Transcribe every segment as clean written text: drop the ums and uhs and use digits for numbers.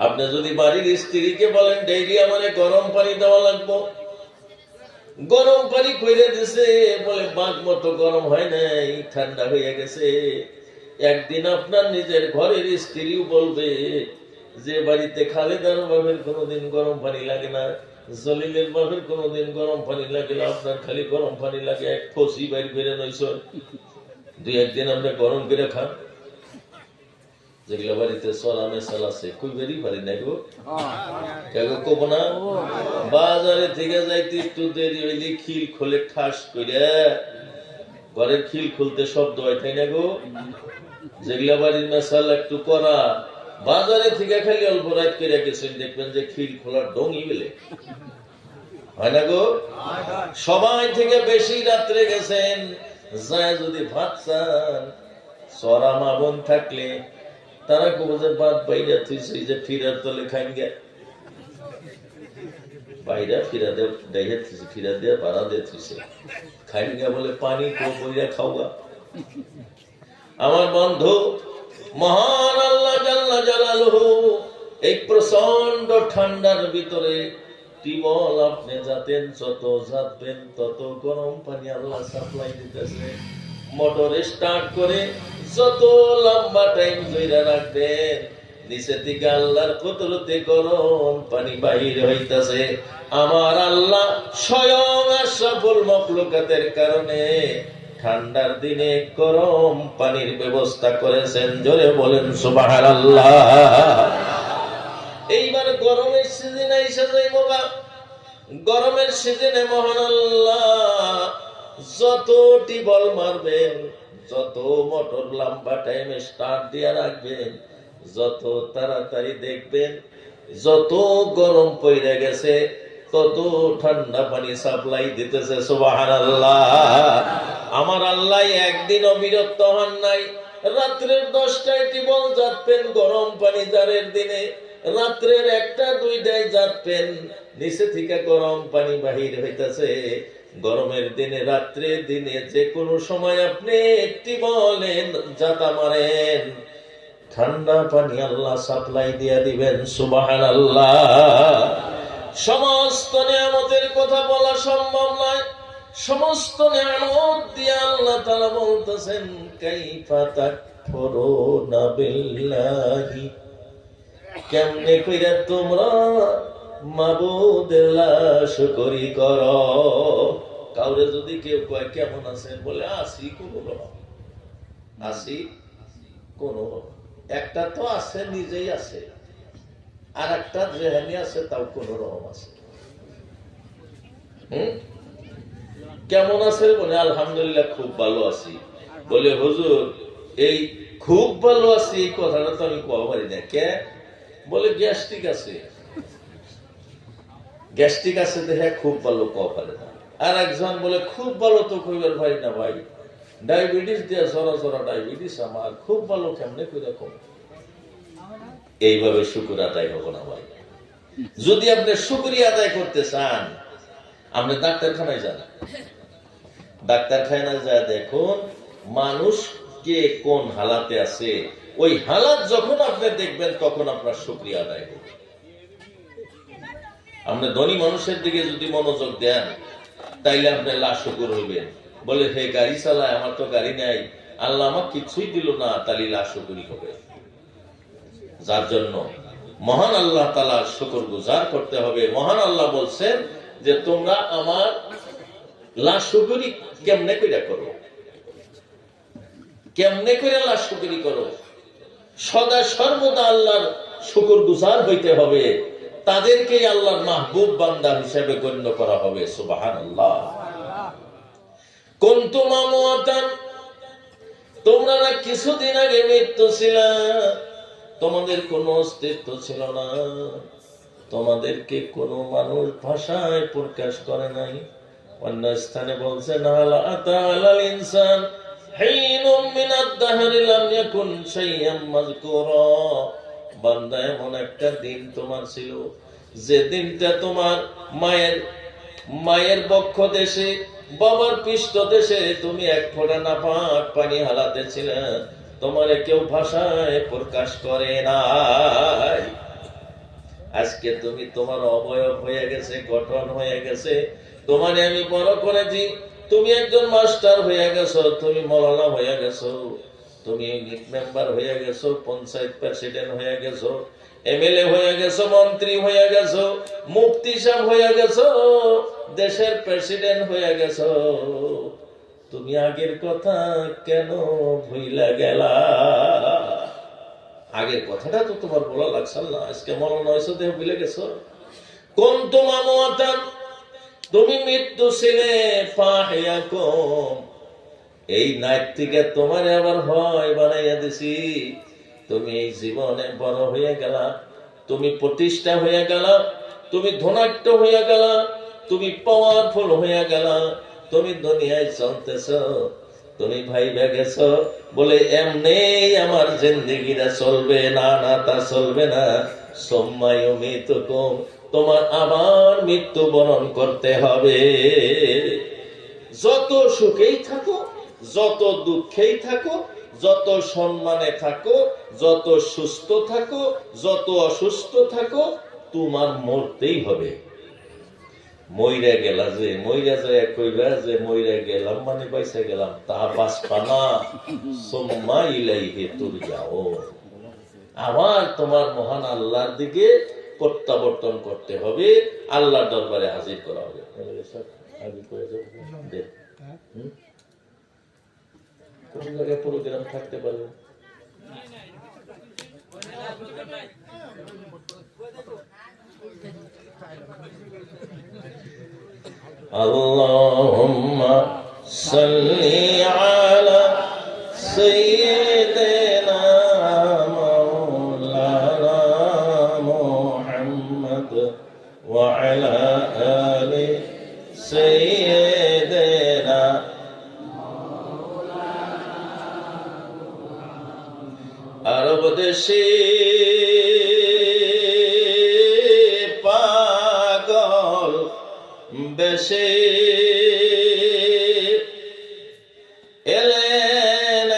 আপনি যদি বাড়ির স্ত্রীকে বলেন ডেইলি আমারে গরম পানি দেওয়া লাগবো, গরম পানি কইরে দিছে, বলে বাঘ মতো গরম হয় নাই, ঠান্ডা হয়ে গেছে। একদিন আপনার নিজের ঘরের স্ত্রীও বলবে যে বাড়িতে খালেদার বাবের কোনোদিন গরম পানি লাগে না, জলিলের বাবের কোনোদিন গরম পানি লাগে না, আপনার খালি গরম পানি লাগে এক ফসি বাইর করে নইছ, দুই একদিন আপনি গরম করে খান। যেগুলো বাড়িতে চলা মেশাল আছে কই বেরি পারি না গো, কেউ কব না। বাজারে থেকে যাইতে একটু দেরি হইলে খিল খোলে ঠাস করে, ঘরের খিল খুলতে শব্দ হয় তাই না গো। যেগুলা বাড়ির মেশাল একটু করা, বাজারে থেকে খালি অল্প রাত করে গেছেন, দেখবেন যে খিল খোলার ডঙ্গি বেলে হয় না গো। সবাই থেকে বেশি রাত্রে গেছেন, যায় যদি ভাত চান, সরা মা বোন থাকলে তারা কব যে বাদ বাইরা থুইছে, যে ফিরার তলে খাইন গে, বাইরা ফিরা দিয়ে থুইছে, ফিরা দিয়ে বাড়া দিয়ে থুইছে, খাইন গে বলে পানি কো বইরা খাওয়া। আমার বন্ধু, মহান আল্লাহ জাল্লা জালালুহু এই প্রচন্ড ঠান্ডার ভিতরে টিবল আপনি যাতেন, যত যাবেন তত গরম পানি আল্লাহ সাপ্লাই দিতেছে। মোটর স্টার্ট করে যত লম্বা টাইম ধরে রাখবেন, নিচে থেকে আল্লাহর কুদরতে গরম পানি বাহির হইতাছে। আমার আল্লাহ স্বয়ং আশরাফুল মাখলুকাতের কারণে ঠান্ডার দিনে গরম পানির ব্যবস্থা করেছেন। জোরে বলেন সুবহানাল্লাহ। এইবার গরমের সিজন আইসা যাইবো, গরমের সিজনে মহান আল্লাহ যত টিবল মারবেন, যত মোটর লম্বা টাইমে স্টার্ট দিয়ে রাখবেন, যত তাড়াতাড়ি দেখবেন যত গরম পড়ে গেছে তত ঠান্ডা পানি সাপ্লাই দিতেছে। সুবহানাল্লাহ। আমার আল্লাহ একদিন অবিরত হন নাই। রাত্রের 10টায় টিবল যাচ্ছেন গরম পানি জারের দিনে, রাত্রের 1টা 2টায় যাচ্ছেন, নিচে থেকে গরম পানি বাহির হইতেছে। গরমের দিনে রাত্রে দিনে যে কোনো সময় আপনি একটি বলেন যাতা মারেন, ঠান্ডা পানি আল্লাহ সাপ্লাই দিয়া দিবেন। সুবহানাল্লাহ। সমস্ত নিয়ামতের কথা বলা সম্ভব নয়, সমস্ত নিয়ামত দিয়ে আল্লাহ তাআলা বলতেছেন কাইফা তাকফুরুনা বিল্লাহি, কেমনে কইরা তোমরা মাবুদের নাশকরি করো। কাউরে যদি কেউ কয় কেমন আছেন, বলে আছি কোন রকম, আছি কোন রকম। একটা তো আছে নিজেই আছে, আর একটা যেহানি আছে তাও কোন রকম আছে। কেমন আছে বলে আলহামদুলিল্লাহ খুব ভালো আছি। বলে হুজুর এই খুব ভালো আছি এই কথাটা তো আমি কওয়া পারি না। কে? বলে গ্যাস্ট্রিক আছে। গ্যাস্ট্রিক আছে দেখে খুব ভালো কওয়া পারে না। আর একজন বলে খুব ভালো তো কইবার ভাই না ভাই, ডায়াবেটিস দিয়ে সরাসরি ডায়াবেটিস আমার, খুব ভালো কেমনে কইরা কম। এইভাবে শুকর আদায় হবো না ভাই। যদি আপনি শুকরিয়া আদায় করতে চান, আপনি ডাক্তারখানায় যান, ডাক্তারখানায় যায় দেখুন মানুষ কে কোন হালাতে আছে, ওই হালাত যখন আপনি দেখবেন তখন আপনার শুকরিয়া আদায় হবে। আপনি ধনী মানুষের দিকে যদি মনোযোগ দেন তাইলে আপনি লাশুকুর হইবেন। বলে হে গাড়ি চালায়, আমার তো গাড়ি নাই, আল্লাহ আমার কিছুই দিল না, তাহলে লাশুকুরি হবে। যার জন্য মহান আল্লাহ তাআলার শুকর গুজার করতে হবে। মহান আল্লাহ বলছেন যে তোমরা আমার লাশুকুরি কেমনে কইরা করো, কেমনে কইরা লাশুকুরি করো। সদা সর্বদা আল্লাহর শুকর গুজার হইতে হবে, তাদেরকে আল্লাহর মাহবুব বান্দা হিসেবে গণ্য করা হবে। সুবহানাল্লাহ। কুনতুম আমওয়াতান, তোমরা না কিছুদিন আগে মৃত্যু ছিলা, তোমাদের কোনো অস্তিত্ব ছিল না, তোমাদেরকে কোনো মানুষ ভাষায় প্রকাশ করে নাই। অন্য স্থানে বলছেন আলা আতালাল ইনসান হিনুম মিনাদ দাহরি লাম ইয়াকুন শাইয়াম মাযকুরা। বান্দা এমন একটা দিন তোমার ছিল যে দিনটা তোমার মায়ের বক্ষ দেশে বাবার পৃষ্ঠ দেশে তুমি এক ফোঁটা নাপাক পানি হালাতে ছিলে, তোমারে কেউ ভাষায় প্রকাশ করে নাই। আজকে তুমি তোমার অবয়ব হয়ে গেছে, গঠন হয়ে গেছে, তোমারে আমি বড় করেছি, তুমি একজন মাস্টার হয়ে গেছো, তুমি মৌলানা হয়ে গেছো, তুমি ইউনিট মেম্বার হয়ে গেছো, পঞ্চায়েত প্রেসিডেন্ট হয়ে গেছো, এমএলএ হয়ে গেছো, মন্ত্রী হয়ে গেছো, মুফতি সাহেব হয়ে গেছো, দেশের প্রেসিডেন্ট হয়ে গেছো। তুমি আগের কথা কেন ভুইলা গেলা? আগের কথাটা তো তোমার বলা লাগছে না। আজকে মরণ হয়েছে দেহ ভুলে গেছো। কোন তোমার মতান, তুমি মৃত্যু ছিলে পাহিয়াকুম, এই নাইট থেকে তোমার আবার হয় বানাইয়া দিছি। তুমি এই জীবনে বড় হয়ে গেলা, তুমি প্রতিষ্ঠা হয়ে গেলা, তুমি ধনাঢ্য হয়ে গেলা, তুমি পাওয়ারফুল হয়ে গেলা, তুমি দুনিয়ায় চলতেছ, তুমি ভাইবা গেছ বলে এমনি আমার জিন্দেগিটা চলবে না, না তা চলবে না। সোম্মায়ুমিতুকুম, তোমার আবার মৃত্যুবরণ করতে হবে। যত সুখেই থাকো, যত দুঃখেই থাকো, যত সম্মানে থাকো, যত সুস্থ থাকো, যত অসুস্থ থাকো, তোমার মরতেই হবে। মইরা গেলা যে মইরা যায় কইবা যে মইরা গেলাম মানে পয়সা গেলাম, তা বাঁচবা না। সুম্মা ইলাইহি তুরজাউন, আবার তোমার মহান আল্লাহর দিকে প্রত্যাবর্তন করতে হবে, আল্লাহর দরবারে হাজির করা হবে। কোন জায়গায় প্রোগ্রাম থাকতে পারবে? আল্লাহুম্মা সাল্লি আলা সাইয়্যিদিনা মাওলানা মুহাম্মদ ওয়া আলা আলি সাইয়্যিদিনা। আরব দেশে পাগল বেশে এলেন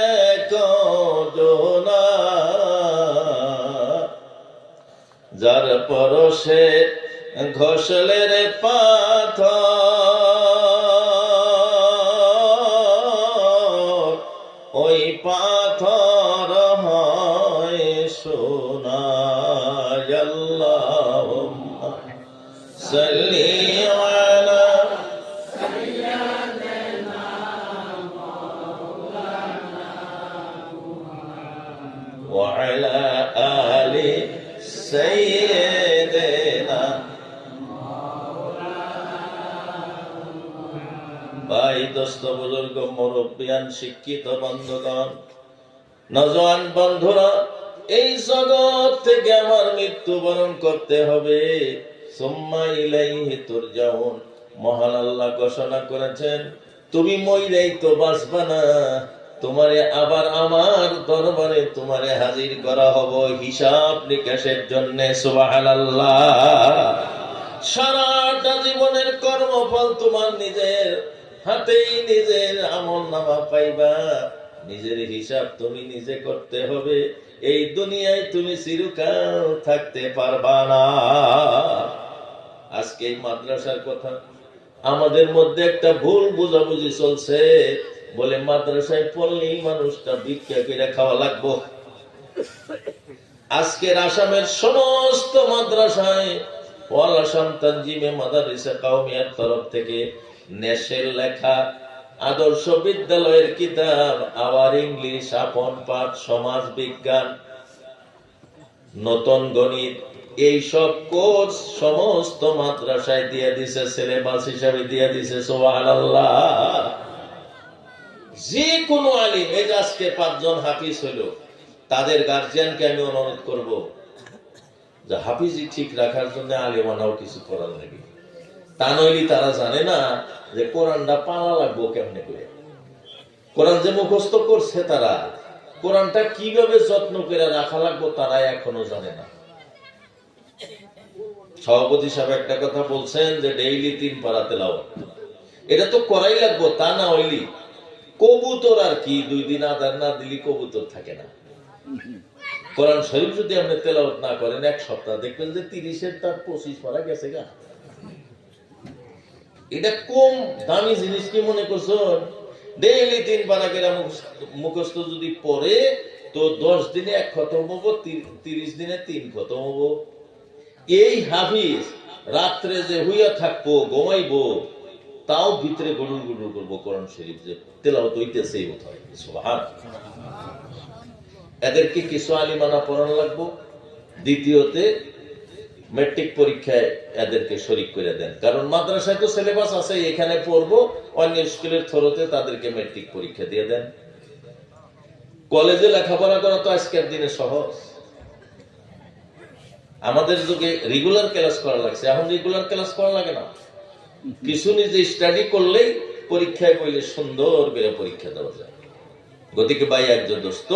করুণা, যার পরশে ঘষলের পাথর, ওই পাথর হয় সোনা। আল্লাহুম্মা সাল্লি আলা সাইয়্যিদিনা মাওলানা ওয়া আলা আলি সাইয়্যিদিনা। ভাই, দোস্ত, বুজুর্গ, মুরব্বিয়ান, শিক্ষিত বন্ধুগণ, নওজোয়ান বন্ধুরা, এই জগৎ থেকে আমার মৃত্যুবরণ করতে হবে। সুম্মা ইলাইহি তুরজাউন, মহান আল্লাহ ঘোষণা করেছেন, তুমি মইরাই তো বাঁচবা না, তোমারে আবার আমার দরবারে তোমারে হাজির করা হবে হিসাব নিকাশের জন্য। সুবহানাল্লাহ। সারাটা জীবনের কর্মফল তোমার নিজের হাতেই, নিজের আমলনামা পাইবা, নিজের হিসাব তুমি নিজে করতে হবে। এই দুনিয়ায় তুমি চিরকাল থাকতে পারবা না। আজকে এই মাদ্রাসার কথা, আমাদের মধ্যে একটা ভুল বুঝাবুঝি চলছে, বলে মাদ্রাসায় পড়লেই মানুষটা ভিক্ষা করে খাওয়া লাগবো। আজকের আসামের সমস্ত মাদ্রাসায় ওয়াল আসাম তানজিমে মাদারিসা কাওমিয়ার তরফ থেকে নেশের লেখা আদর্শ বিদ্যালয়ের কিতাব, আওয়ার ইংলিশ, আপন পাঠ, সমাজ বিজ্ঞান, নতুন গণিত, এইসব কোর্স সমস্ত মাদ্রাসায় দিয়ে দিছে, সিলেবাস হিসাবে দিয়ে দিছে। সুবহানাল্লাহ। যে কোনো আলিম, এই আজকে 5 জন হাফিজ হইল, তাদের গার্জিয়ানকে আমি অনুরোধ করব যে হাফিজি ঠিক রাখার জন্য আলিমানাও কিছু করার লাগে। তা নইলে তারা জানে না যে কোরআনটা পালা লাগবো কেমনে করে। কোরআন যে মুখস্থ করছে তারা, কোরআনটা কিভাবে যত্ন করে রাখা লাগবো তারা এখনো জানে না। সভাপতি সাহেব একটা কথা বলছেন যে ডেইলি 3 পারা তেলাওয়াত, এটা তো করাই লাগবো। তা না হইলি কবুতর আর কি 2 দিন আদার না দিলি কবুতর থাকে না। কোরআন শরীফ যদি আপনি তেলাওয়াত না করেন এক সপ্তাহ, দেখবেন যে 30-এর তার 25 পারা গেছে গা। এটা কম দামি জিনিস কি মনে করছেন? ডেইলি 3 পারা করে মুখস্থ যদি পড়ে তো 10 দিনে 1 খতম হবো, 30 দিনে 3 খতম হবো। এই হাফিজ রাত্রে যে হুইয়া থাকবো, ঘুমাইবো, তাও ভিতরে গড়ুর গড়ুর করবো কোরআন শরীফ যে তেলাওয়াত হইতেছে এই কথা। সুবহানাল্লাহ। এদেরকে কিছু আলিমানা পড়ানো লাগবো। দ্বিতীয়তে ম্যাট্রিক পরীক্ষায় এদেরকে শরীক করে দেন, কারণ মাদ্রাসায় তো সিলেবাস আছে, এখানে পড়বো, অন্য স্কুলের থ্রুতে তাদেরকে ম্যাট্রিক পরীক্ষা দিয়ে দেন। কলেজে লেখাপড়া করা তো আজকের দিনে সহজ। আমাদের যুগে রেগুলার ক্লাস করা লাগছে, এখন রেগুলার ক্লাস করা লাগে না। কিছু নিজে স্টাডি করলেই পরীক্ষায় বইলে সুন্দর করে পরীক্ষা দেওয়া যায়। গতিকে ভাই একজন দোস্ত,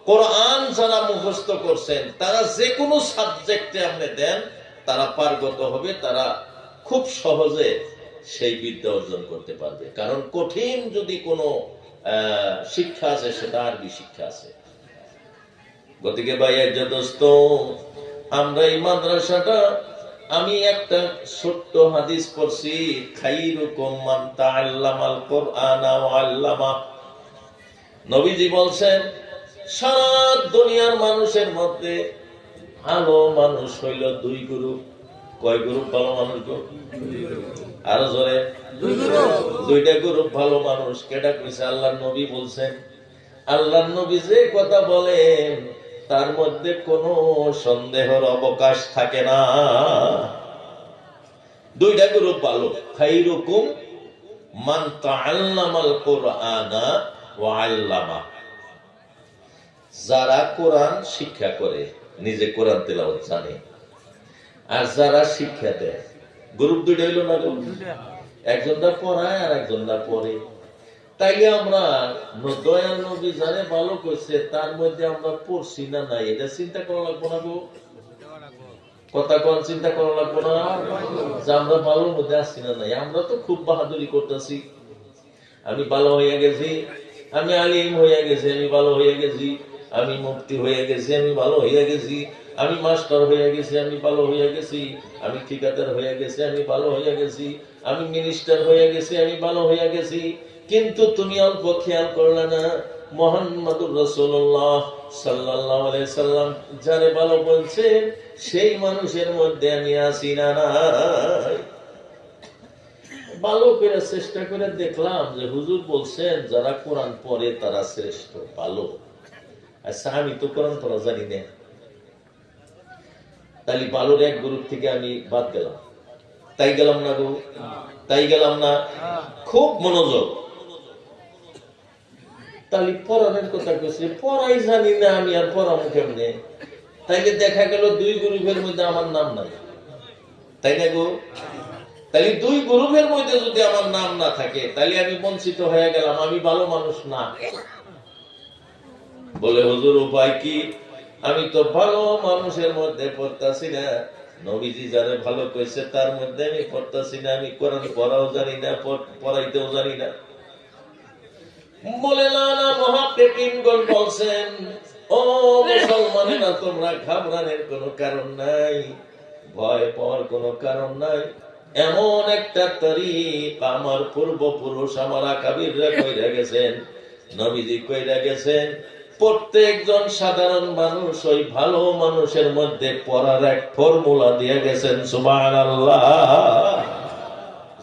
কোরআন যারা মুখস্থ করছেন তারা যে কোনো সাবজেক্টে আপনি দেন, তারা পারগত হবে, তারা খুব সহজে সেই বিদ্যা অর্জন করতে পারবে। কারণ কঠিন যদি কোনো শিক্ষা আছে সেটা আরবি শিক্ষা আছে। গতিকে ভাই একজন দোস্ত, আমরা এই মাদ্রাসাটা, আমি একটা ছোট্ট হাদিস পড়ছি, খাইরুকুম মান তাআল্লামাল কুরআনা ওয়া আল্লামা। নবীজি বলছেন সারা দুনিয়ার মানুষের মধ্যে ভালো মানুষ হইল 2 গ্রুপ। কয় গ্রুপ ভালো মানুষ গো? আরো জোরে। 2টা গ্রুপ ভালো মানুষ। কেটা কইছে? আল্লাহর নবী বলছেন। আল্লাহর নবী যে কথা বলেন তার মধ্যে কোনো সন্দেহের অবকাশ থাকে না। 2টা গ্রুপ ভালো। খাইরুকুম মান তাআল্লামাল কুরআনা ওয়া আল্লামা। যারা কোরআন শিক্ষা করে, নিজে কোরআন তেলাওয়াত জানে, আর যারা শিক্ষা দেয়। গ্রুপ 2টা হইল না? একজনটা পড়ায় আর একজনটা পড়ে। তাইলে আমরা দয়াল নবী জানে ভালো করছে, তার মধ্যে আমরা পড়ছি না নাই, এটা চিন্তা করা লাগবো না গো? কথা কোন চিন্তা করা লাগবো না যে আমরা ভালোর মধ্যে আসছি না নাই? আমরা তো খুব বাহাদুরি করতেছি, আমি ভালো হয়ে গেছি, আমি আলিম হয়ে গেছি, আমি ভালো হয়ে গেছি, আমি মুফতি হয়ে গেছি, আমি ভালো হয়ে গেছি, আমি মাস্টার হয়ে গেছি, আমি ভালো হয়ে গেছি, আমি ঠিকাদার হয়ে গেছি, আমি ভালো হয়ে গেছি, আমি মিনিস্টার হয়ে গেছি, আমি ভালো হয়ে গেছি। কিন্তু তুমি অল্প খেয়াল করলে না, মুহাম্মদুর রাসূলুল্লাহ সাল্লাল্লাহু আলাইহি সাল্লাম যারে ভালো বলছেন সেই মানুষের মধ্যে আমি আছি না নাই? ভালো করে চেষ্টা করে দেখলাম যে হুজুর বলছেন যারা কোরআন পড়ে তারা শ্রেষ্ঠ, ভালো। আচ্ছা, আমি তো কোরআন পড়া জানি না, তাহলে ভালোর এক গ্রুপ থেকে আমি বাদ গেলাম। তাই গেলাম না গো? তাই গেলাম না? খুব মনোযোগ। তাহলে পড়ানোর কথা কইছে, পড়াই জানি না আমি, আর পড়াবো কেমনে? তাইলে দেখা গেল 2 গ্রুপের মধ্যে আমার নাম নাই, তাই না গো? তাহলে 2 গ্রুপের মধ্যে যদি আমার নাম না থাকে তাহলে আমি বঞ্চিত হয়ে গেলাম, আমি ভালো মানুষ না। বলে হুজুর উপায় কি? আমি তো ভালো মানুষের মধ্যে পড়তাছি না, নবীজি যারা ভালো কইছে তার মধ্যে আমি পড়তাছি না, আমি কোরআন পড়াও জানি না, পড়াইতেও জানি না। বলে না না, মুহাক্কিকিনগণ বলছেন, ও মুসলমানেরা, তোমরা ঘাবড়ানোর কোনো কারণ নাই, ভয় পাওয়ার কোনো কারণ নাই। এমন একটা তরিক আমার পূর্বপুরুষ, আমার আকাবিররা কইরা গেছেন, নবীজি কইরা গেছেন, প্রত্যেকজন সাধারণ মানুষ ওই ভালো মানুষের মধ্যে পড়ার এক ফর্মুলা দিয়ে গেছেন। সুবহানাল্লাহ।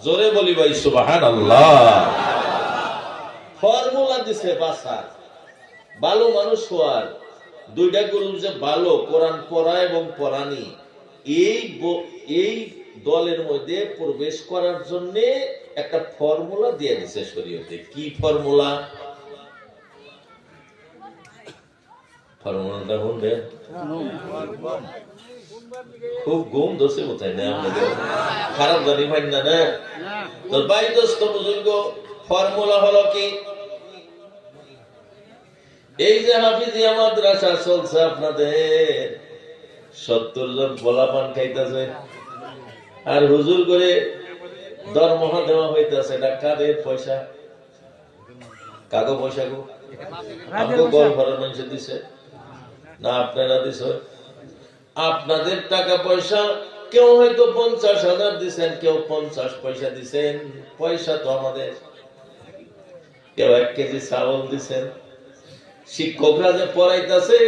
জোরে বলি ভাই সুবহানাল্লাহ। ফর্মুলা দিছে বাসার, ভালো মানুষ হওয়ার। 2টা গ্রুপ যে ভালো, কোরআন পড়া এবং পড়ানি, এই দলের মধ্যে প্রবেশ করার জন্য একটা ফর্মুলা দিয়ে দিছে শরীয়তে। কি ফর্মুলা? ফর্মুলাটা শুনবে? খুব ঘুম ধরছে কোথায় না আপনাদের? খারাপ জানি ভাই না? তো ভাই দোস্ত বুজুর্গ, ফর্মুলা হলো কি? এই যে হাফিজিয়া মাদ্রাসা চলছে আপনাদের, 70 জন পোলাপান খাইতেছে, আর হুজুর করে দরমহা দেওয়া হইতেছে। এটা কাদের পয়সা? কাগো পয়সা গো? আমাকে গল ভরার মানুষ দিছে। না আপনারা দিছেন? আপনাদের টাকা পয়সা কেউ হয়তো 50,000 দিচ্ছেন, কেউ 50 পয়সা দিচ্ছেন, পয়সা তো আমাদের। কেউ 1 কেজি চাউল দিচ্ছেন। শিক্ষকরা যে পড়াইতেছে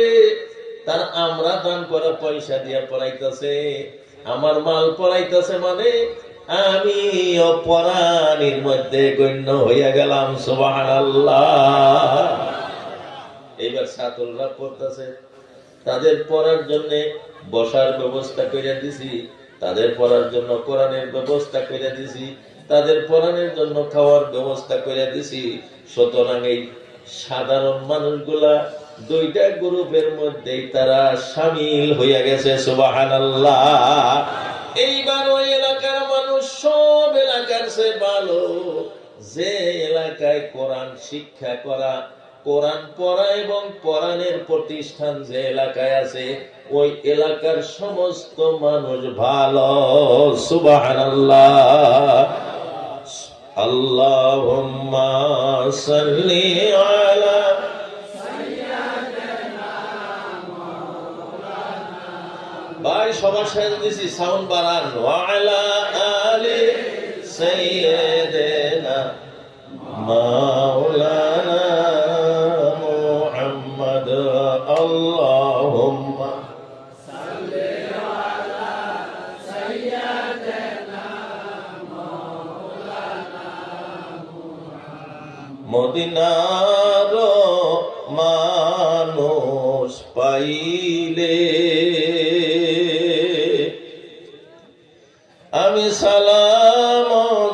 তার আমরা দান করা পয়সা দিয়ে পড়াইতেছে। আমার মাল পড়াইতেছে মানে আমি পরাণীর মধ্যে গণ্য হইয়া গেলাম। সুবহানাল্লাহ। এইবার ছাত্ররা পড়তেছে, তাদের পড়ার জন্য বসার ব্যবস্থা করে দিছি, তাদের পড়ার জন্য কোরআনের ব্যবস্থা করে দিছি, তাদের পড়ানোর জন্য খাওয়ার ব্যবস্থা করে দিছি। সুতরাং এই সাধারণ মানুষগুলা 2টা গ্রুপের মধ্যেই তারা শামিল হইয়া গেছে। সুবহানাল্লাহ। এইবার ওই এলাকার মানুষ সব এলাকার চেয়ে ভালো যে এলাকায় কোরআন শিক্ষা করা, কোরআন পড়া এবং কোরআনের প্রতিষ্ঠান যে এলাকায় আছে ওই এলাকার সমস্ত মানুষ ভালো। সুবহানাল্লাহ। আল্লাহুম্মা সাল্লি আলা ভাই সবার সাথে দিছি সাউন্ড বাড়ান। ওয়া আলা আলি সাইয়্যিদিনা মাওলানা মুহাম্মদ। আল্লাহুম্মা সাল্লি আলা সাইয়্যিদিনা মাওলানা মুহাম্মদ। মদিনার মানুষ পাইলে আমি সালাম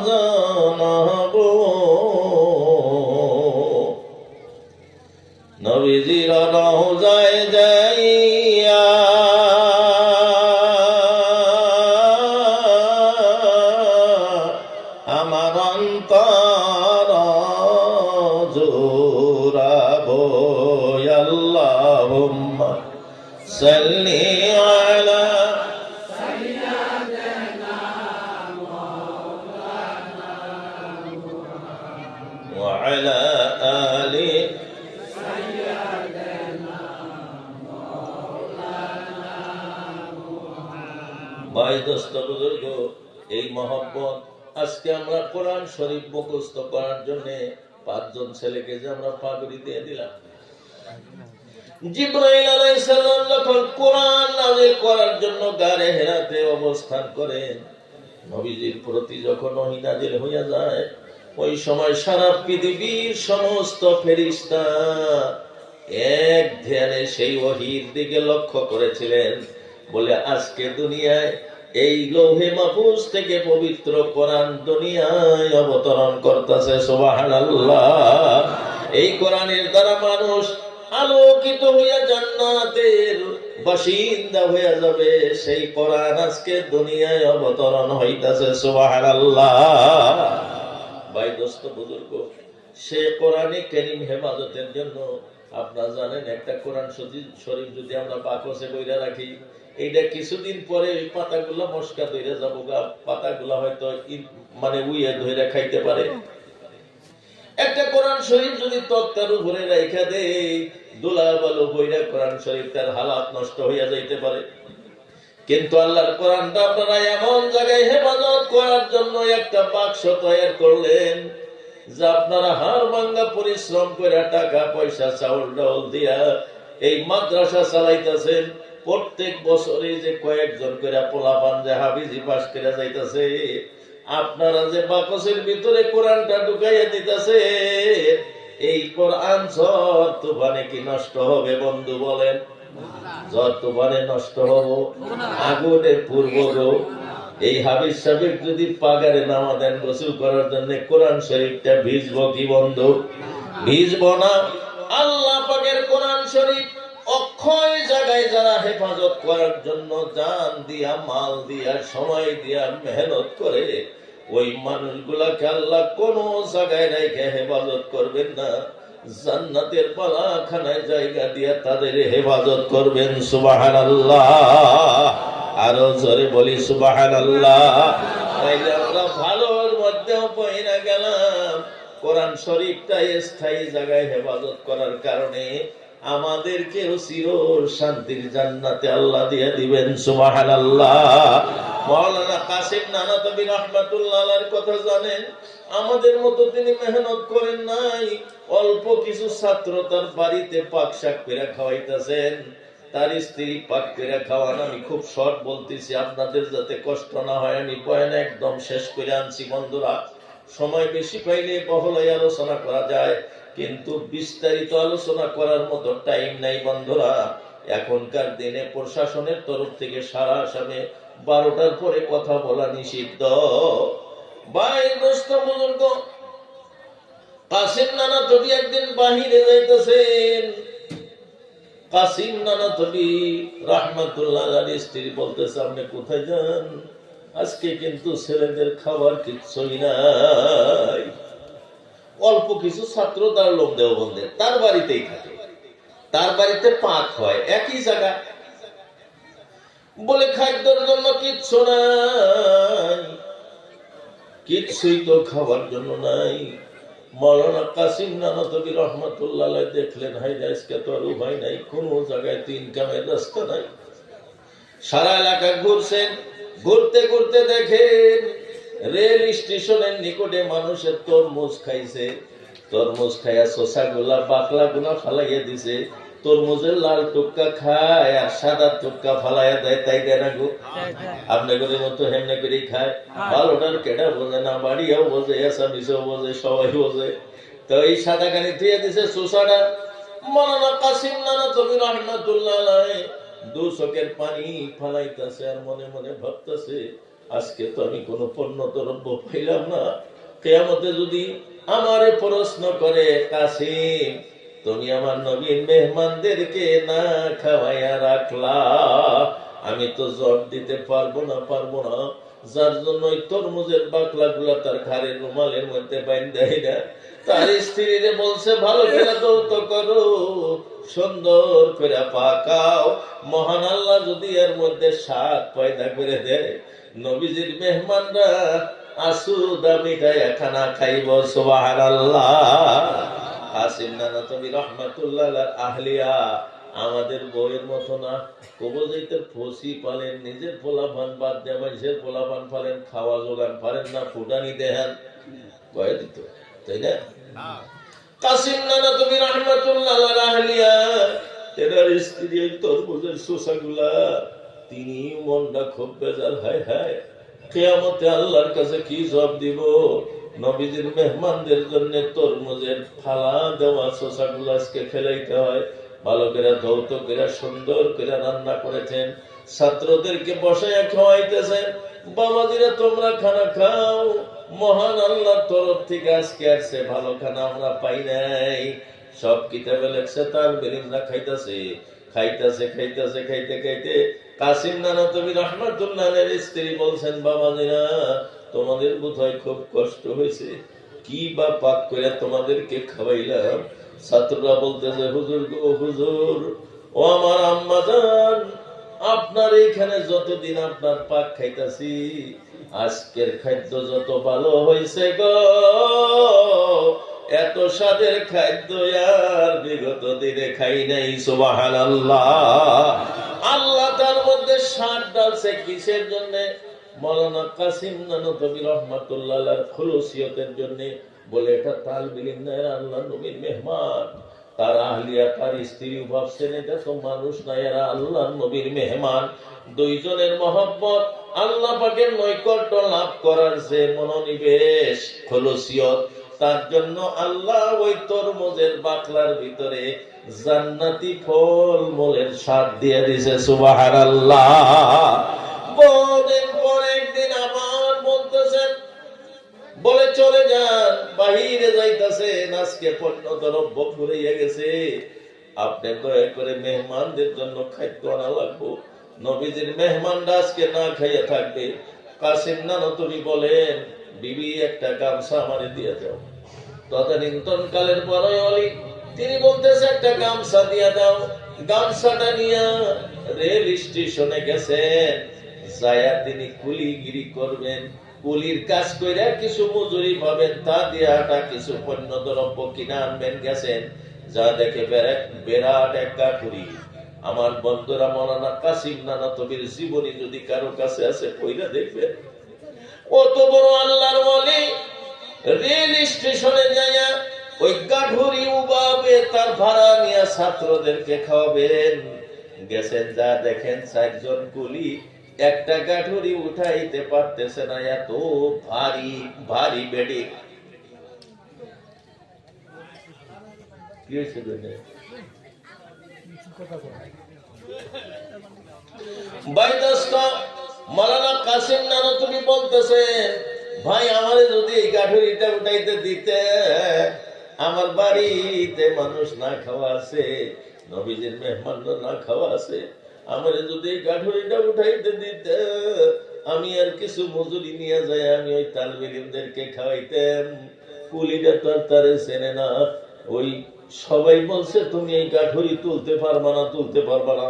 জানাবো, নবীজির রওজায় যাইয়া আমার অন্তর জোড়াবো। আল্লাহুম্মা সাল্লি আলা وعلى آل ভাই দোস্ত বুজুর্গ, এই মহব্বত আজকে আমরা কোরআন শরীফ মুখস্থ করার জন্য 5 জন ছেলেকে যে আমরা পাগড়ি দিয়ে দিলাম। জিবরাইল আলাইহিস সালাম যখন কোরআন নাযিল করার জন্য গারে হেরাতে অবস্থান করেন, নবীজির প্রতি যখন ওহী নাযিল হইয়া যায়, ওই সময় সারা পৃথিবীর সমস্ত ফেরেশতা এক ধ্যানে সেই ওহীর দিকে লক্ষ্য করেছিলেন। বলে আজকে দুনিয়ায় এই লৌহে মাহফুজ থেকে পবিত্র কোরআন দুনিয়ায় অবতরণ করতেছে। সুবহানাল্লাহ। এই কোরআনের দ্বারা মানুষ আলোকিত হইয়া জান্নাতের বাসিন্দা হইয়া যাবে। সেই কোরআন আজকে দুনিয়ায় অবতরণ হইতাছে। সুবহানাল্লাহ। ভাই দোস্ত বুজুর্গ, সে কোরআনে কারীম হেফাজতের জন্য আপনারা জানেন একটা কোরআন শরীফ যদি আমরা বাক্সে বইরা রাখি, এইটা কিছুদিন পরে ওই পাতাগুলো মশকা ধরে যাবো, পাতাগুলো হয়তো মানে উইয়ে ধরে খাইতে পারে। একটা কোরআন শরীফ যদি তক্তার উপরে রাখা দেয়, দুলা বালু বইরা কোরআন শরীফ তার হালাত নষ্ট হইয়া যাইতে পারে। কিন্তু আল্লাহর কোরআনটা আপনারা এমন জায়গায় হেফাজত করার জন্য একটা বাক্স তৈরি করলেন যা আপনারা হাড় ভাঙা পরিশ্রম করে টাকা পয়সা চাউল ডাউল দিয়া এই মাদ্রাসা চালাইতেছেন। প্রত্যেক বছরে যে কয়েকজন করে পোলাপান যে হাফিজি পাস করে যাইতেছে, আপনারা যে বাক্সের ভিতরে কোরআনটা ঢুকাইয়া দিতেছে, এই কোরআন ঝড় তুফানে কি নষ্ট হবে বন্ধু বলেন? ঝড় তুফানে নষ্ট হব, আগুনে পূর্ব। এই হাফিজ সাহেব যদি পাগারে নামা দেন গোসল করার জন্য, কোরআন শরীফটা ভিজবো কি বন্ধু? ভিজবো না। আল্লাহ পাকের কোরআন শরীফ অক্ষয় জায়গায় যারা হেফাজত করার জন্য জান দিয়া, মাল দিয়া, সময় দিয়া মেহনত করে, ওই মানুষগুলাকে আল্লাহ কোন জায়গায় রেখে হেফাজত করবেন না, জান্নাতের পালাখানায় জায়গা দিয়া তাদের হেফাজত করবেন। সুবহানাল্লাহ। আরো জোরে বলি সুবহানাল্লাহ। তাইলে আমরা ভালোর মধ্যেও পয়না গেলাম। কোরআন শরীফটা স্থায়ী জায়গায় হেফাজত করার কারণে আমাদেরকেও চির শান্তির জান্নাতে আল্লাহ দিয়ে দিবেন। সুবহানাল্লাহ। মাওলানা কাসিম নানাতবি রাহমাতুল্লাহ আলাইহির কথা জানেন? আমাদের মতো তিনি মেহনত করেন নাই। অল্প কিছু ছাত্র তার বাড়িতে পাক শাক করে খাওয়াইতেছেন, তার স্ত্রী পাক করে খাওয়ান। আমি খুব শর্ট বলতেছি, আপনাদের যাতে কষ্ট না হয়। আমি বয়ান একদম শেষ করে আনছি বন্ধুরা। সময় বেশি পাইলে বহলাই আলোচনা করা যায়, কিন্তু বিস্তারিত আলোচনা করার মতো টাইম নাই বন্ধুরা। এখনকার দিনে প্রশাসনের তরফ থেকে সারা আসামে 12টার পরে কথা বলা নিষিদ্ধ। ভাই দোস্ত বুজুর্গ, কাসিম নানাতবি একদিন বাহিরে যাইতেছেন। কাসিম নানাতবি রাহমাতুল্লাহ আলাইহির স্ত্রী বলতেছে, আপনি কোথায় যান? আজকে কিন্তু ছেলেদের খাবার কিচ্ছুই নাই। অল্প কিছু ছাত্র তার লোক দেওবন্দের, তার বাড়িতেই থাকে, তার বাড়িতে পাক হয় একই জায়গা। বলে খাদ্যের জন্য কিচ্ছু নাই, কিচ্ছুই তো খাবার জন্য নাই। মাওলানা কাসিম নানাতবি রাহমাতুল্লাহ আলাইহি দেখলেন, হাই আজকে তো আর উপায় নাই, কোন জায়গায় তো ইনকামের রাস্তা নাই। সারা এলাকা ঘুরছেন, ঘুরতে ঘুরতে দেখেন রেল স্টেশনের নিকটে মানুষের তরমুজ খাইছে। তরমুজ খাইয়া শসা গুলা বাকলা গুলা ফালাইয়া দিছে। তরমুজের লাল টুক্কা খায় আর সাদা টুক্কা ফালাইয়া দেয়, তাই দেয় না গো? আপনাদের মতো হেমনে করেই খায়। ভালোটার কেডা বোঝে না, বাড়িও বোঝে, আসামিসও বোঝে, সবাই বোঝে। তো এই সাদা গানি থুয়ে দিছে শসাটা। মাওলানা কাসিম নানাতবি রাহমাতুল্লাহ আলাইহি দু চোখের পানি ফালাইতেছে আর মনে মনে ভাবতেছে, আজকে তো আমি কোন পণ্য দ্রব্য পাইলাম না। কিয়ামতে যদি আমারে প্রশ্ন করে, কাসিম তুমি আমার নবীর মেহমানদেরকে না খাওয়াইয়া রাখলা, আমি তো জবাব দিতে পারবো না। যার জন্য ওই তরমুজের বাকলা গুলা তার ঘাড়ের রুমালের মধ্যে বাইন্ধাই না। তার স্ত্রীরে বলছে, ভালো করে দৌত করো, সুন্দর করে পাকাও। মহান আল্লাহ যদি এর মধ্যে স্বাদ পয়দা করে দেয়, নবীজির মেহমানরা আসুদা মিঠাইয়া খানা খাইব। সুবহানাল্লাহ। কাসিম নানাতবি রাহমাতুল্লাহ আলাইহি আহলিয়া আমাদের বউয়ের মতো না। কবজাইতে ফসি পালেন, নিজের পোলাপান বাদ দিয়ে মানুষের পোলাপান পালেন, খাওয়া জোগান পারেন না, ফুটানি দেহান কয়ে দিত, তাই না? কাসিম নানাতবি রাহমাতুল্লাহ আলাইহি আহলিয়া তেনার স্ত্রী তরমুজের শসাগুলা, তিনি মনটা খুব বেজার। হায় হায়, কিয়ামতে আল্লাহর কাছে কি জবাব দিব? নবীজির মেহমানদের জন্য তরমুজের ফালা দেওয়া শসাগুলো আজকে ফেলাইতে হয়। ভালো করে ধৌত করে সুন্দর করে রান্না করেছেন, ছাত্রদেরকে বসাইয়া খাওয়াইতেছেন। বাবাজিরা তোমরা খানা খাও, মহান আল্লাহর তরফ থেকে আজকে আসছে ভালো খানা আমরা পাই নাই। সব কিতাবে লেখছে তার বেরিমরা খাইতেছে খাইতে খাইতে কাসিম নানাতবি রাহমাতুল্লাহ আলাইহির স্ত্রী বলছেন, বাবাজিরা তোমাদের বোধহয় খুব কষ্ট হয়েছে, কি বা পাক করে তোমাদেরকে খাওয়াইলাম। ছাত্ররা বলতেছে, হুজুর গো হুজুর, ও আমার আম্মা জান, আপনার এইখানে যতদিন আপনার পাক খাইতাছি, আজকের খাদ্য যত ভালো হয়েছে গো, এত স্বাদের খাদ্য আর বিগত দিনে খাই নাই। সুবহানাল্লাহ। আল্লাহ তার মধ্যে স্বাদ ডালছে কিসের জন্য? মাওলানা কাসিম নানাতবি রাহমাতুল্লাহ আলাইহির খুলুসিয়তের জন্য। বলে এটা তালবিল ইলম না, আল্লাহ নবীর মেহমান। তার আহলিয়া তার স্ত্রী ভাবছেন এটা তো মানুষ না, এরা আল্লাহ নবীর মেহমান। দুইজনের মহব্বত, আল্লাহ পাকের নৈকট্য লাভ করার যে মনোনিবেশ, খুলুসিয়ত, তার জন্য আল্লাহ ওই তরমুজের বাকলার ভিতরে জান্নাতি ফল মূলের স্বাদ দিয়ে দিয়েছে। সুবহানাল্লাহ। বহুদিন পর একদিন আবার বলতেছেন, বলে চলে যান, বাহিরে যাইতেছেন, আজকে পণ্য দ্রব্য ফুরিয়ে গেছে, আপনি দয়া করে মেহমানদের জন্য খাদ্য আনা লাগবো। নবীজির মেহমানরা আজকে না খাইয়া থাকবে। কাসিম নানাতবি বলেন, বিবি একটা গামছা আমারে দিয়ে দাও। তদানীন্তন কালের বড়ই অলি, তিনি বলতেছে একটা গামছা দিয়ে দাও। গামছাটা নিয়ে রেল স্টেশনে গেছেন, যায়া তিনি কুলিগিরি করবেন, কুলির কাজ কইরা কিছু মজুরি পাবেন, তা দিয়াটা কিছু পণ্য দ্রব্য কিনা আনবেন। গেছেন, যা দেখে বিরাট এক গাঠুরি। আমার বন্ধুরা, মৌলানা কাসিম নানতবির জীবনী যদি কারো কাছে আছে পড়া দেখবেন। অত বড় আল্লাহর ওয়ালি রেল স্টেশনে যাইয়া ওই গাঠুরি উবাবে তার ভাড়া নিয়ে ছাত্রদেরকে খাওয়াবেন। গেছেন, যা দেখেন 4 জন কুলি একটা গাঠুরি উঠাইতে পারতেছে না, এত ভারী ভারী বেডি। কি হয়েছে? মাওলানা কাসিম নানতবি বলতেছেন, ভাই আমারে যদি এই গাঠুরিটা উঠাইতে দিতে, আমার বাড়িতে মানুষ না খাওয়া আছে, নবীজির মেহমান না খাওয়া আছে, আমারে যদি এই গাঠুরিটা উঠাইতে দিতে, আমি আর কিছু মজুরি নিয়ে যাই, আমি ওই তালবে ইলমদেরকে খাওয়াইতাম। কুলিটা তো আর তারে চেনে না। ওই সবাই বলছে তুমি এই গাঠুরি তুলতে পারবা না, তুলতে পারবা না।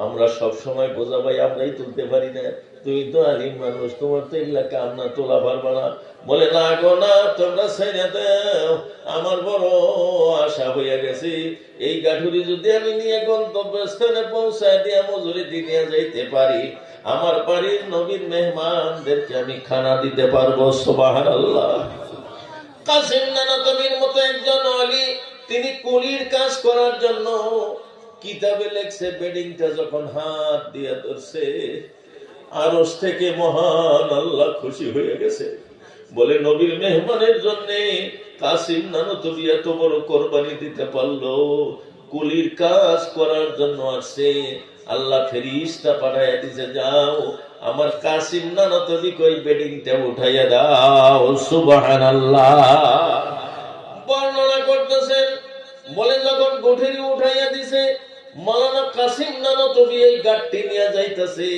আমরা সব সময় বোঝা ভাই, আমরাই তুলতে পারি না, তুমি তো আলিম মানুষ, তোমার তো এগুলা কাম না, তোলা পারবা না। বলে না গো না, তোমরা ছেড়ে দাও, আমার বড় আশা হইয়া গেছি, এই গাঠুরি যদি আমি নিয়ে গন্তব্যস্থানে পৌঁছায় দিয়া মজুরি দিয়ে যাইতে পারি, আমার বাড়ির নবীর মেহমানদেরকে আমি খানা দিতে পারবো। সুবহানাল্লাহ। কাসিম নানতবির মতো একজন ওলি, তিনি কুলির কাজ করার জন্য কিতাবে লেখছে, বেডিংটা যখন হাত দিয়ে ধরছে, আরশ থেকে মহান আল্লাহ খুশি হয়ে গেছে। বলে নবীর মেহমানের জন্য কাসিম নানতবি এত বড় কোরবানি দিতে পারলো, কুলির কাজ করার জন্য আসছে। আল্লাহ ফেরেশতা পাঠাইয়া দিছে, যাও আমার কাসিম নানতবি কই বেডিংটা উঠাইয়া দাও। সুবহানাল্লাহ। বর্ণনা করতেছেন, বলে যখন গোঠেরি উঠাইয়া দিছে, মাওলানা কাসিম নানতবি এই গাঠটি নিয়ে যাইতেছে,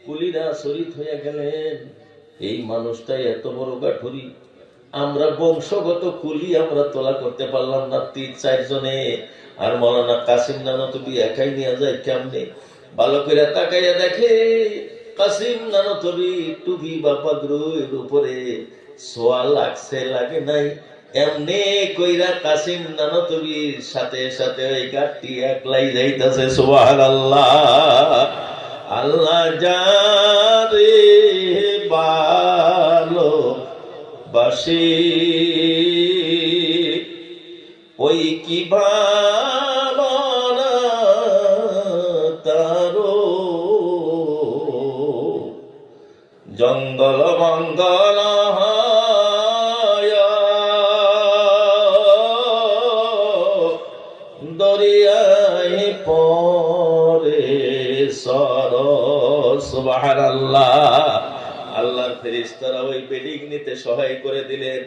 কুলিরা শরীর হইয়া গেলেন, এই মানুষটাই এত বড় গাঠুরি, আমরা বংশগত কুলি আমরা তোলা করতে পারলাম না 3-4 জনে, আর মাওলানা কাসিম নানতবি একাই নিয়ে যায় কেমনে? ভালো করে তাকাইয়া দেখে কাসিম নানতবি টুপি বা পাগড়ির উপরে সোয়া লাগছে, লাগে নাই, এমনি কইরা কাসিম নানতবির সাথে সাথে ওই গাঠটি একলাই যাইতাছে। সুবহানাল্লাহ। আল্লাহ যারে ভালো বাসে, ওই কি ভাবনা তারো, জঙ্গল মঙ্গল দরিয়ায় পরে সরস। সুবহানাল্লাহ। আল্লাহর ফেরেশতারা ওই বেডিং নিতে সহায় করে দিলেন।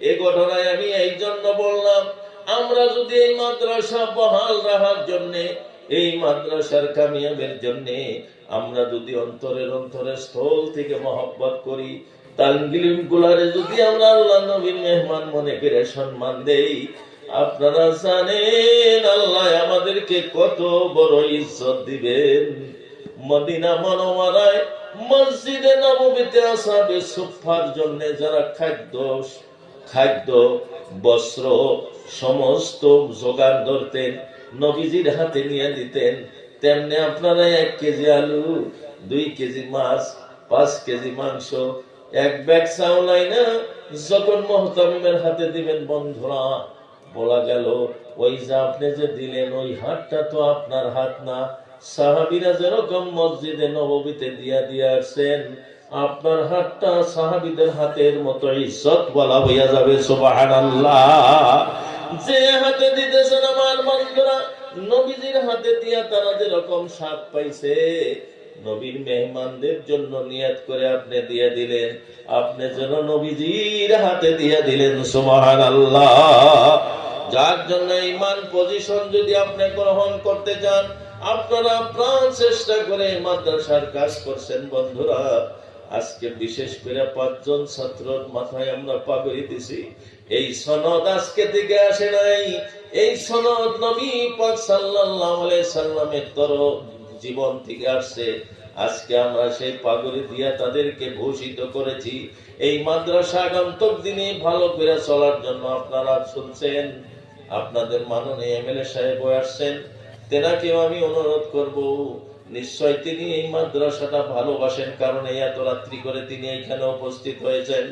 এই ঘটনায় আমি এই জন্য বললাম, আমরা যদি এই মাদ্রাসা বহাল রাখার জন্য, এই মাদ্রাসার কামিয়াবের জন্য আমরা যদি অন্তরের স্থল থেকে মহব্বত করি, তানজিম গুলারে যদি আমরা আল্লাহ নবীর মেহমান মনে করে সম্মান দেই, আপনারা জানেন আল্লাহ আমাদেরকে কত বড় ইজ্জত দিবেন। মদিনা মুনাওয়ারায় মসজিদে নববীতে আসহাবে সুফফার জন্য যারা খাদ্য বস্ত্র সমস্ত জোগান ধরতেন, নবীজির হাতে নিয়ে দিতেন, তেমনি আপনারা 1 কেজি আলু, 2 কেজি মাছ, 5 কেজি মাংস, 1 ব্যাগ চাউল না যখন মুহতামিমের হাতে দিবেন, বন্ধুরা বলা গেল ওই যে আপনি যে দিলেন ওই হাতটা তো আপনার হাত না, সাহাবীরা যেরকম মসজিদে নববীতে দিয়ে আসছেন, আপনার হাতটা সাহাবীদের হাতের মতো ইজ্জত বলা হইয়া যাবে। সুবহানাল্লাহ। যে হাতে দিতেছেন আমার বন্ধুরা, নবীজির হাতে দিয়া তারা যেরকম স্বাদ পাইছে, নবীর মেহমানদের জন্য নিয়ত করে আপনি দিয়ে দিলেন, আপনি যেন নবীজির হাতে দিয়ে দিলেন। সুবহানাল্লাহ। যার জন্য ইমান পজিশন যদি আপনি গ্রহণ করতে চান, আপনারা প্রাণ চেষ্টা করে মাদ্রাসার কাজ করছেন। বন্ধুরা আজকে বিশেষ করে 5 জন ছাত্রর মাথায় আমরা পাগড়ি দিছি, এই সনদ আজকে থেকে আসে নাই, এই সনদ নবী পাক সাল্লাল্লাহু আলাইহি সাল্লামের তরফ জীবন থেকে আসছে। আজকে আমরা সেই পাগড়ি দিয়া তাদেরকে ভূষিত করেছি। এই মাদ্রাসা আগন্তুক দিনে ভালো করে চলার জন্য আপনারা শুনছেন, আপনাদের মাননীয় এমএলএ সাহেব আসছেন, তেনাকেও আমি অনুরোধ করব, নিশ্চয় তিনি এই মাদ্রাসাটা ভালোবাসেন, কারণ এত রাত্রি করে তিনি এখানে উপস্থিত হয়েছেন।